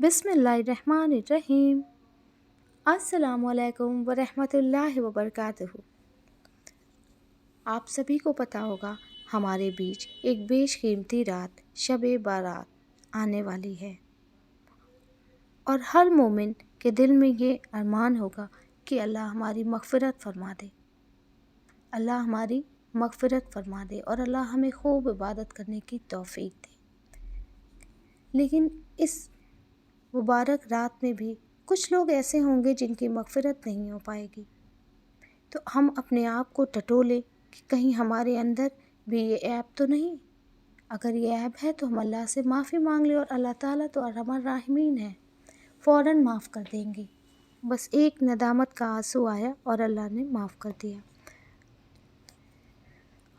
बिस्मिल्लाहिर्रहमानिर्रहीम। अस्सलामु अलैकुम वरहमतुल्लाहि वबरकातुहू। आप सभी को पता होगा हमारे बीच एक बेशकीमती रात शब-ए बारात आने वाली है और हर मोमिन के दिल में ये अरमान होगा कि अल्लाह हमारी मग़फ़िरत फ़रमा दे, अल्लाह हमारी मग़फ़िरत फ़रमा दे और अल्लाह हमें खूब इबादत करने की तौफ़ीक दे। लेकिन इस मुबारक रात में भी कुछ लोग ऐसे होंगे जिनकी मग़फ़िरत नहीं हो पाएगी, तो हम अपने आप को टटोलें कि कहीं हमारे अंदर भी ये ऐब तो नहीं। अगर ये ऐब है तो हम अल्लाह से माफ़ी मांग लें और अल्लाह ताला तो अरहमर राहिमीन है, फ़ौरन माफ़ कर देंगे। बस एक नदामत का आंसू आया और अल्लाह ने माफ़ कर दिया।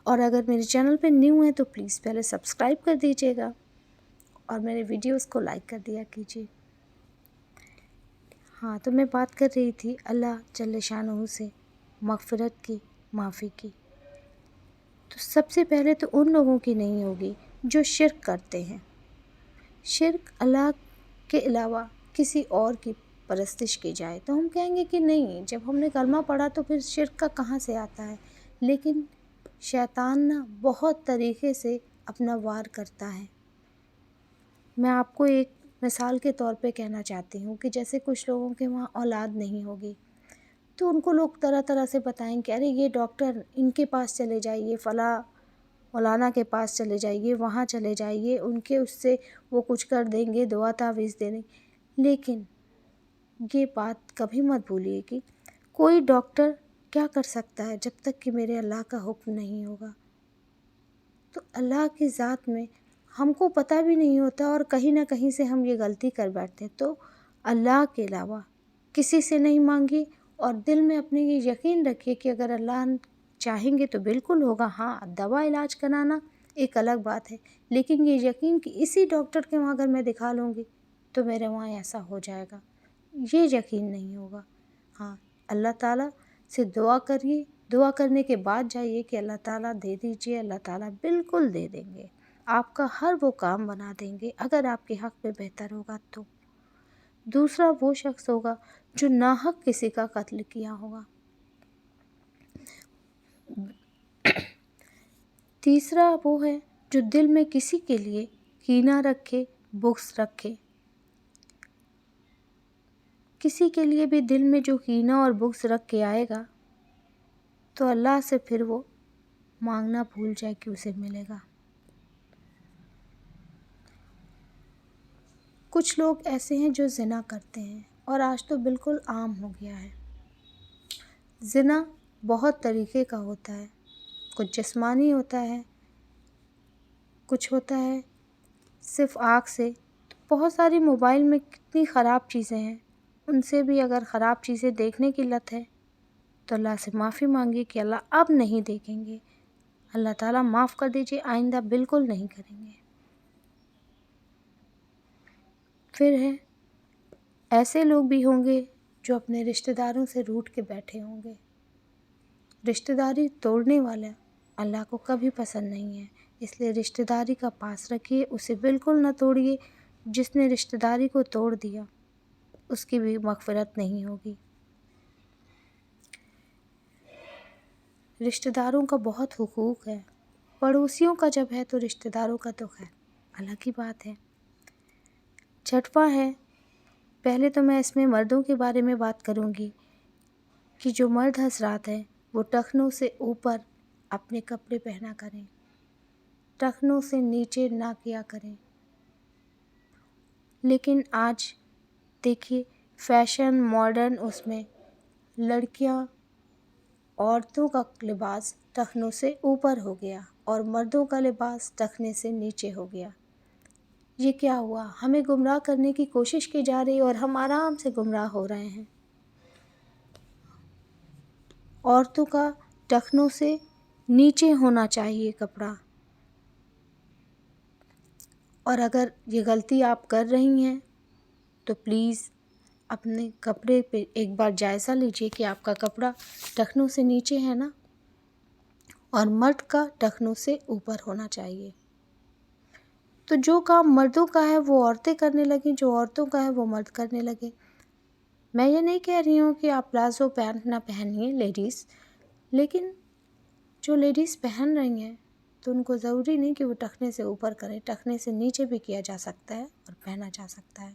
और अगर मेरे चैनल पे न्यू हैं तो प्लीज़ पहले सब्सक्राइब कर दीजिएगा और मेरे वीडियोस को लाइक कर दिया कीजिए। हाँ, तो मैं बात कर रही थी अल्लाह जल्ल शानहू से मग़फ़िरत की, माफ़ी की। तो सबसे पहले तो उन लोगों की नहीं होगी जो शिर्क करते हैं। शिर्क अल्लाह के अलावा किसी और की परस्तिश की जाए तो हम कहेंगे कि नहीं, जब हमने कलमा पढ़ा तो फिर शिर्क का कहाँ से आता है। लेकिन शैतान ना बहुत तरीक़े से अपना वार करता है। मैं आपको एक मिसाल के तौर पे कहना चाहती हूँ कि जैसे कुछ लोगों के वहाँ औलाद नहीं होगी तो उनको लोग तरह तरह से बताएंगे, अरे ये डॉक्टर इनके पास चले जाइए, मौलाना के पास चले जाइए, वहाँ चले जाइए, उनके उससे वो कुछ कर देंगे, दुआ तावीज़ दे देंगे। लेकिन ये बात कभी मत भूलिए कि कोई डॉक्टर क्या कर सकता है जब तक कि मेरे अल्लाह का हुक्म नहीं होगा। तो अल्लाह की ज़ात में हमको पता भी नहीं होता और कहीं ना कहीं से हम ये गलती कर बैठते हैं। तो अल्लाह के अलावा किसी से नहीं मांगिए और दिल में अपने ये यकीन रखिए कि अगर अल्लाह चाहेंगे तो बिल्कुल होगा। हाँ, दवा इलाज कराना एक अलग बात है, लेकिन ये यकीन कि इसी डॉक्टर के वहाँ अगर मैं दिखा लूँगी तो मेरे वहाँ ऐसा हो जाएगा, ये यकीन नहीं होगा। हाँ, अल्लाह ताला से दुआ करिए, दुआ करने के बाद जाइए कि अल्लाह ताला दे दीजिए, अल्लाह ताला बिल्कुल दे देंगे। आपका हर वो काम बना देंगे अगर आपके हक़ में बेहतर होगा तो। दूसरा वो शख्स होगा जो नाहक किसी का कत्ल किया होगा। तीसरा वो है जो दिल में किसी के लिए कीना रखे, बुग़्ज़ रखे। किसी के लिए भी दिल में जो कीना और बुग़्ज़ रख के आएगा तो अल्लाह से फिर वो मांगना भूल जाए कि उसे मिलेगा। कुछ लोग ऐसे हैं जो ज़िना करते हैं और आज तो बिल्कुल आम हो गया है। ज़िना बहुत तरीक़े का होता है, कुछ जिस्मानी होता है, कुछ होता है सिर्फ़ आँख से। तो बहुत सारी मोबाइल में कितनी ख़राब चीज़ें हैं, उनसे भी अगर ख़राब चीज़ें देखने की लत है तो अल्लाह से माफ़ी मांगिए कि अल्लाह अब नहीं देखेंगे, अल्लाह ताला माफ़ कर दीजिए, आइंदा बिल्कुल नहीं करेंगे। फिर है ऐसे लोग भी होंगे जो अपने रिश्तेदारों से रूठ के बैठे होंगे। रिश्तेदारी तोड़ने वाला अल्लाह को कभी पसंद नहीं है, इसलिए रिश्तेदारी का पास रखिए, उसे बिल्कुल न तोड़िए। जिसने रिश्तेदारी को तोड़ दिया उसकी भी मग़फ़िरत नहीं होगी। रिश्तेदारों का बहुत हुकूक है, पड़ोसियों का जब है तो रिश्तेदारों का तो खैर अलग ही बात है। छठवां है, पहले तो मैं इसमें मर्दों के बारे में बात करूँगी कि जो मर्द हज़रात हैं वो टखनों से ऊपर अपने कपड़े पहना करें, टखनों से नीचे ना किया करें। लेकिन आज देखिए फ़ैशन मॉडर्न उसमें लड़कियां, औरतों का लिबास टखनों से ऊपर हो गया और मर्दों का लिबास टखने से नीचे हो गया। ये क्या हुआ? हमें गुमराह करने की कोशिश की जा रही है और हम आराम से गुमराह हो रहे हैं। औरतों का टखनों से नीचे होना चाहिए कपड़ा, और अगर ये गलती आप कर रही हैं तो प्लीज़ अपने कपड़े पे एक बार जायज़ा लीजिए कि आपका कपड़ा टखनों से नीचे है ना, और मर्द का टखनों से ऊपर होना चाहिए। تو جو کام مردوں کا ہے وہ عورتیں کرنے لگیں، جو عورتوں کا ہے وہ مرد کرنے لگے۔ میں یہ نہیں کہہ رہی ہوں کہ آپ پلازو پینٹ نہ پہنیے لیڈیز، لیکن جو لیڈیز پہن رہی ہیں تو ان کو ضروری نہیں کہ وہ ٹخنے سے اوپر کریں، ٹخنے سے نیچے بھی کیا جا سکتا ہے اور پہنا جا سکتا ہے۔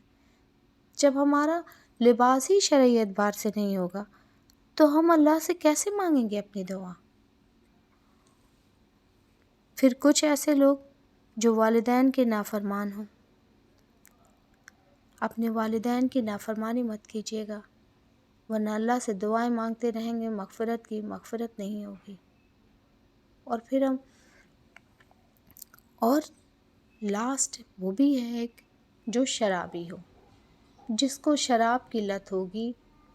جب ہمارا لباس ہی شرعی اعتبار سے نہیں ہوگا تو ہم اللہ سے کیسے مانگیں گے اپنی دعا؟ پھر کچھ ایسے لوگ جو والدین کے نافرمان ہوں، اپنے والدین کی نافرمانی مت کیجیے گا، ورنہ اللہ سے دعائیں مانگتے رہیں گے مغفرت کی، مغفرت نہیں ہوگی۔ اور پھر اور لاسٹ وہ بھی ہے ایک جو شرابی ہو، جس کو شراب کی لت ہوگی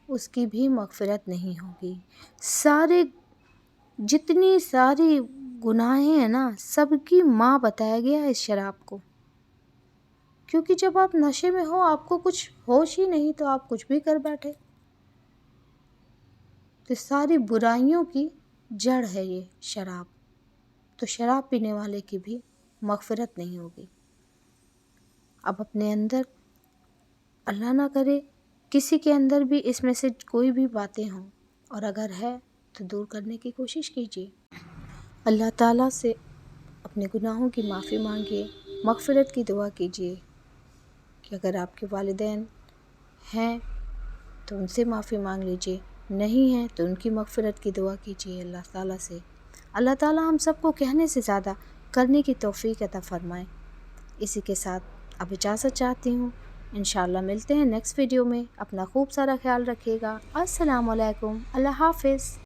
اس کی بھی مغفرت نہیں ہوگی۔ جتنی ساری گناہیں ہیں نا، سب کی ماں بتایا گیا ہے اس شراب کو، کیونکہ جب آپ نشے میں ہو آپ کو کچھ ہوش ہی نہیں تو آپ کچھ بھی کر بیٹھے، تو ساری برائیوں کی جڑ ہے یہ شراب، تو شراب پینے والے کی بھی مغفرت نہیں ہوگی۔ اب اپنے اندر اللہ نہ کرے کسی کے اندر بھی اس میں سے کوئی بھی باتیں ہوں، اور اگر ہے تو دور کرنے کی کوشش کیجیے۔ اللہ تعالیٰ سے اپنے گناہوں کی معافی مانگیے، مغفرت کی دعا کیجیے کہ اگر آپ کے والدین ہیں تو ان سے معافی مانگ لیجیے، نہیں ہیں تو ان کی مغفرت کی دعا کیجیے اللہ تعالیٰ سے۔ اللہ تعالیٰ ہم سب کو کہنے سے زیادہ کرنے کی توفیق عطا فرمائے۔ اسی کے ساتھ اب اجازت چاہتی ہوں، انشاءاللہ ملتے ہیں نیکسٹ ویڈیو میں۔ اپنا خوب سارا خیال رکھیے گا۔ السلام علیکم، اللہ حافظ۔